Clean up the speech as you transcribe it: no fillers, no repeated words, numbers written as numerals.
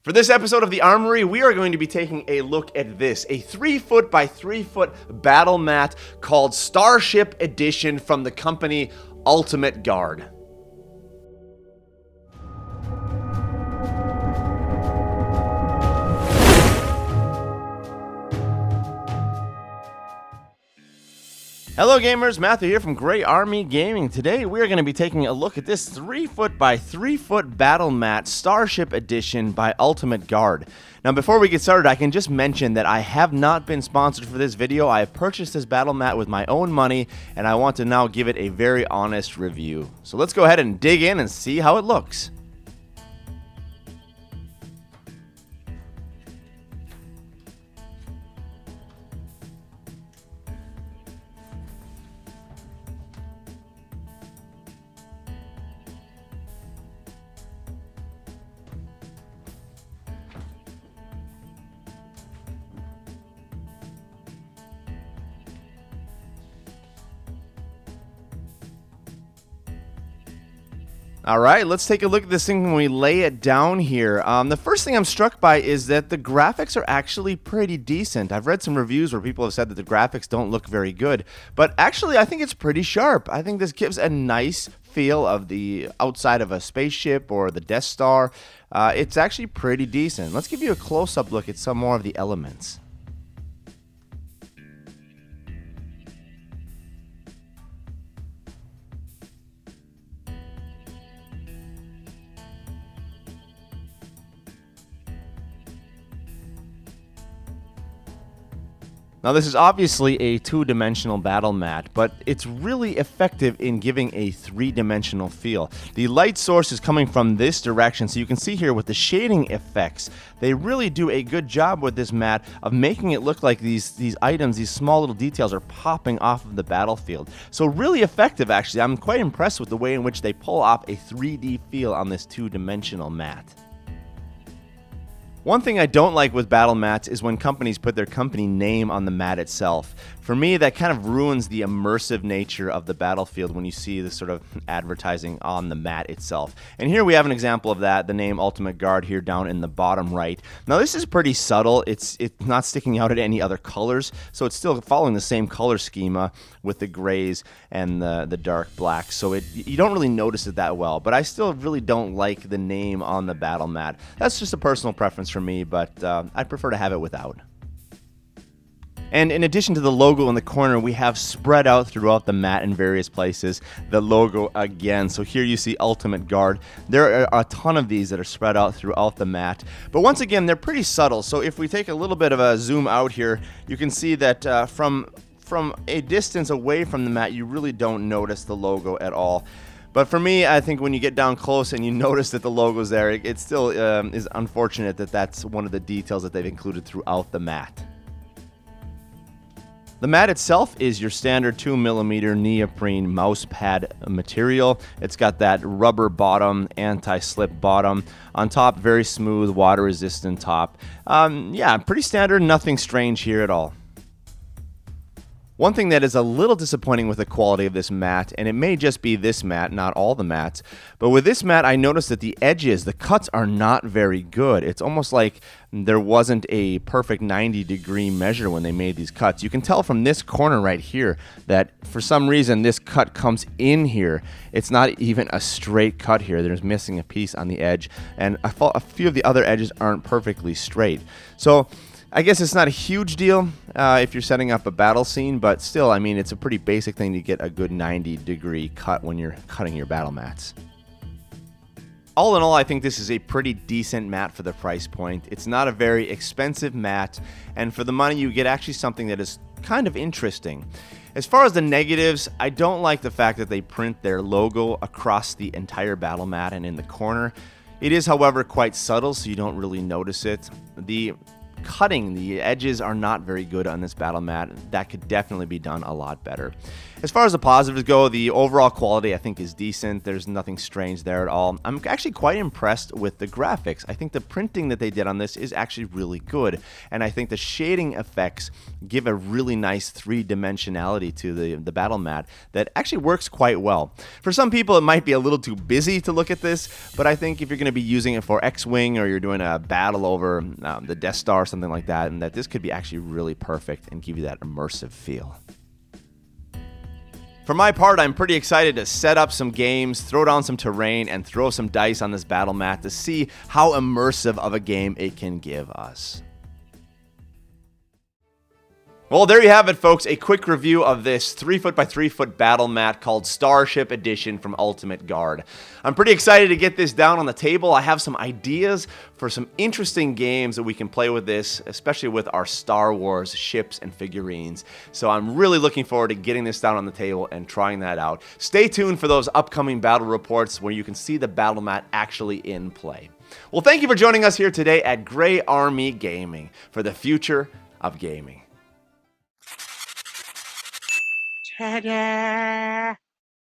For this episode of the Armory, we are going to be taking a look at this, a 3-foot by 3-foot battle mat called Starship Edition from the company Ultimate Guard. Hello gamers, Matthew here from Grey Army Gaming. Today we are going to be taking a look at this 3-foot by 3-foot battle mat Starship Edition by Ultimate Guard. Now before we get started, I can just mention that I have not been sponsored for this video. I have purchased this battle mat with my own money and I want to now give it a very honest review. So let's go ahead and dig in and see how it looks. Alright, let's take a look at this thing when we lay it down here. The first thing I'm struck by is that the graphics are actually pretty decent. I've read some reviews where people have said that the graphics don't look very good, but actually I think it's pretty sharp. I think this gives a nice feel of the outside of a spaceship or the Death Star. It's actually pretty decent. Let's give you a close-up look at some more of the elements. Now this is obviously a two-dimensional battle mat, but it's really effective in giving a three-dimensional feel. The light source is coming from this direction, so you can see here with the shading effects, they really do a good job with this mat of making it look like these items, these small little details are popping off of the battlefield. So really effective actually. I'm quite impressed with the way in which they pull off a 3D feel on this two-dimensional mat. One thing I don't like with battle mats is when companies put their company name on the mat itself. For me, that kind of ruins the immersive nature of the battlefield when you see this sort of advertising on the mat itself. And here we have an example of that, the name Ultimate Guard here down in the bottom right. Now this is pretty subtle, it's not sticking out at any other colors, so it's still following the same color schema with the grays and the dark blacks, so you don't really notice it that well, but I still really don't like the name on the battle mat. That's just a personal preference for me, but I prefer to have it without. And in addition to the logo in the corner, we have spread out throughout the mat in various places the logo again. So here you see Ultimate Guard. There are a ton of these that are spread out throughout the mat. But once again, they're pretty subtle. So if we take a little bit of a zoom out here, you can see that from a distance away from the mat, you really don't notice the logo at all. But for me, I think when you get down close and you notice that the logo's there, it still is unfortunate that that's one of the details that they've included throughout the mat. The mat itself is your standard 2mm neoprene mouse pad material. It's got that rubber bottom, anti-slip bottom. On top, very smooth, water-resistant top. Yeah, pretty standard, nothing strange here at all. One thing that is a little disappointing with the quality of this mat, and it may just be this mat, not all the mats, but with this mat I noticed that the edges, the cuts are not very good. It's almost like there wasn't a perfect 90-degree measure when they made these cuts. You can tell from this corner right here that for some reason this cut comes in here. It's not even a straight cut here. There's missing a piece on the edge, and a few of the other edges aren't perfectly straight. So I guess it's not a huge deal if you're setting up a battle scene, but still, I mean, it's a pretty basic thing to get a good 90-degree cut when you're cutting your battle mats. All in all, I think this is a pretty decent mat for the price point. It's not a very expensive mat, and for the money you get actually something that is kind of interesting. As far as the negatives, I don't like the fact that they print their logo across the entire battle mat and in the corner. It is, however, quite subtle, so you don't really notice it. The cutting. The edges are not very good on this battle mat. That could definitely be done a lot better. As far as the positives go, the overall quality I think is decent. There's nothing strange there at all. I'm actually quite impressed with the graphics. I think the printing that they did on this is actually really good, and I think the shading effects give a really nice three-dimensionality to the battle mat that actually works quite well. For some people, it might be a little too busy to look at this, but I think if you're going to be using it for X-Wing or you're doing a battle over the Death Star or something like that, and that this could be actually really perfect and give you that immersive feel. For my part, I'm pretty excited to set up some games, throw down some terrain, and throw some dice on this battle mat to see how immersive of a game it can give us. Well, there you have it, folks. A quick review of this 3-foot by 3-foot battle mat called Starship Edition from Ultimate Guard. I'm pretty excited to get this down on the table. I have some ideas for some interesting games that we can play with this, especially with our Star Wars ships and figurines. So I'm really looking forward to getting this down on the table and trying that out. Stay tuned for those upcoming battle reports where you can see the battle mat actually in play. Well, thank you for joining us here today at Gray Army Gaming for the future of gaming. Ta-da!